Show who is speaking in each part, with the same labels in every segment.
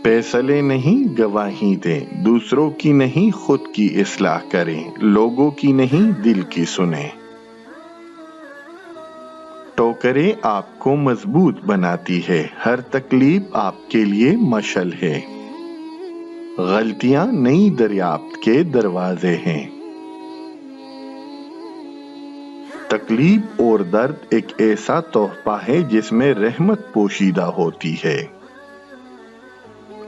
Speaker 1: فیصلے نہیں گواہی دیں، دوسروں کی نہیں خود کی اصلاح کریں، لوگوں کی نہیں دل کی سنیں۔ ٹوکریں آپ کو مضبوط بناتی ہے، ہر تکلیف آپ کے لیے مشعل ہے۔ غلطیاں نئی دریافت کے دروازے ہیں۔ تکلیف اور درد ایک ایسا تحفہ ہے جس میں رحمت پوشیدہ ہوتی ہے۔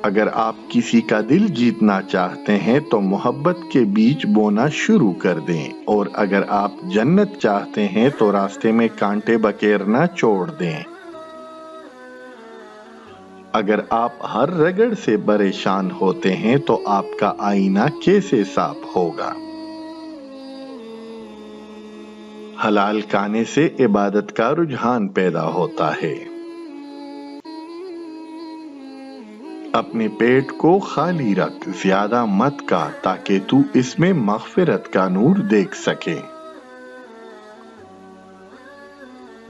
Speaker 1: اگر آپ کسی کا دل جیتنا چاہتے ہیں تو محبت کے بیج بونا شروع کر دیں، اور اگر آپ جنت چاہتے ہیں تو راستے میں کانٹے بکیرنا چھوڑ دیں۔ اگر آپ ہر رگڑ سے پریشان ہوتے ہیں تو آپ کا آئینہ کیسے صاف ہوگا؟ حلال کھانے سے عبادت کا رجحان پیدا ہوتا ہے۔ اپنے پیٹ کو خالی رکھ، زیادہ مت کھا تاکہ تو اس میں مغفرت کا نور دیکھ سکے۔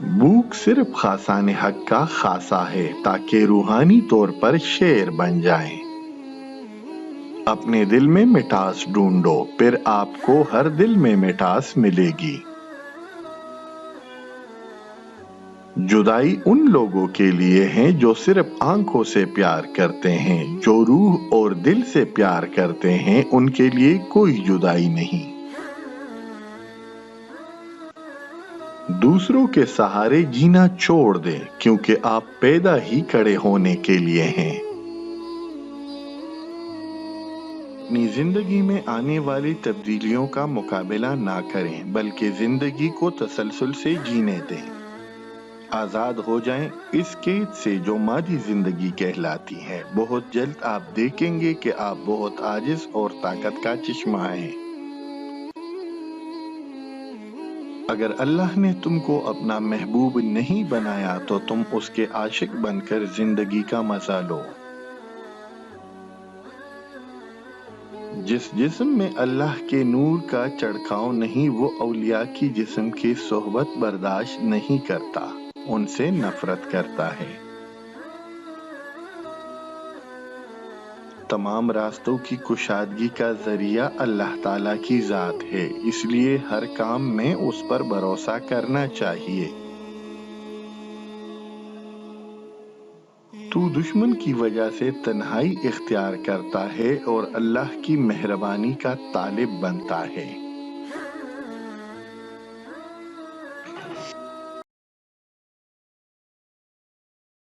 Speaker 1: بھوک صرف خاصان حق کا خاصہ ہے تاکہ روحانی طور پر شیر بن جائیں۔ اپنے دل میں مٹھاس ڈھونڈو، پھر آپ کو ہر دل میں مٹھاس ملے گی۔ جدائی ان لوگوں کے لیے ہے جو صرف آنکھوں سے پیار کرتے ہیں، جو روح اور دل سے پیار کرتے ہیں ان کے لیے کوئی جدائی نہیں۔ دوسروں کے سہارے جینا چھوڑ دیں، کیونکہ آپ پیدا ہی کھڑے ہونے کے لیے ہیں۔ اپنی زندگی میں آنے والی تبدیلیوں کا مقابلہ نہ کریں، بلکہ زندگی کو تسلسل سے جینے دیں۔ آزاد ہو جائیں اس قید سے جو مادی زندگی کہلاتی ہے۔ بہت جلد آپ دیکھیں گے کہ آپ بہت عاجز اور طاقت کا چشمہ ہیں۔ اگر اللہ نے تم کو اپنا محبوب نہیں بنایا تو تم اس کے عاشق بن کر زندگی کا مزہ لو۔ جس جسم میں اللہ کے نور کا چڑھکاؤ نہیں وہ اولیاء کی جسم کی صحبت برداشت نہیں کرتا، ان سے نفرت کرتا ہے۔ تمام راستوں کی کشادگی کا ذریعہ اللہ تعالیٰ کی ذات ہے، اس لیے ہر کام میں اس پر بھروسہ کرنا چاہیے۔ تو دشمن کی وجہ سے تنہائی اختیار کرتا ہے اور اللہ کی مہربانی کا طالب بنتا ہے۔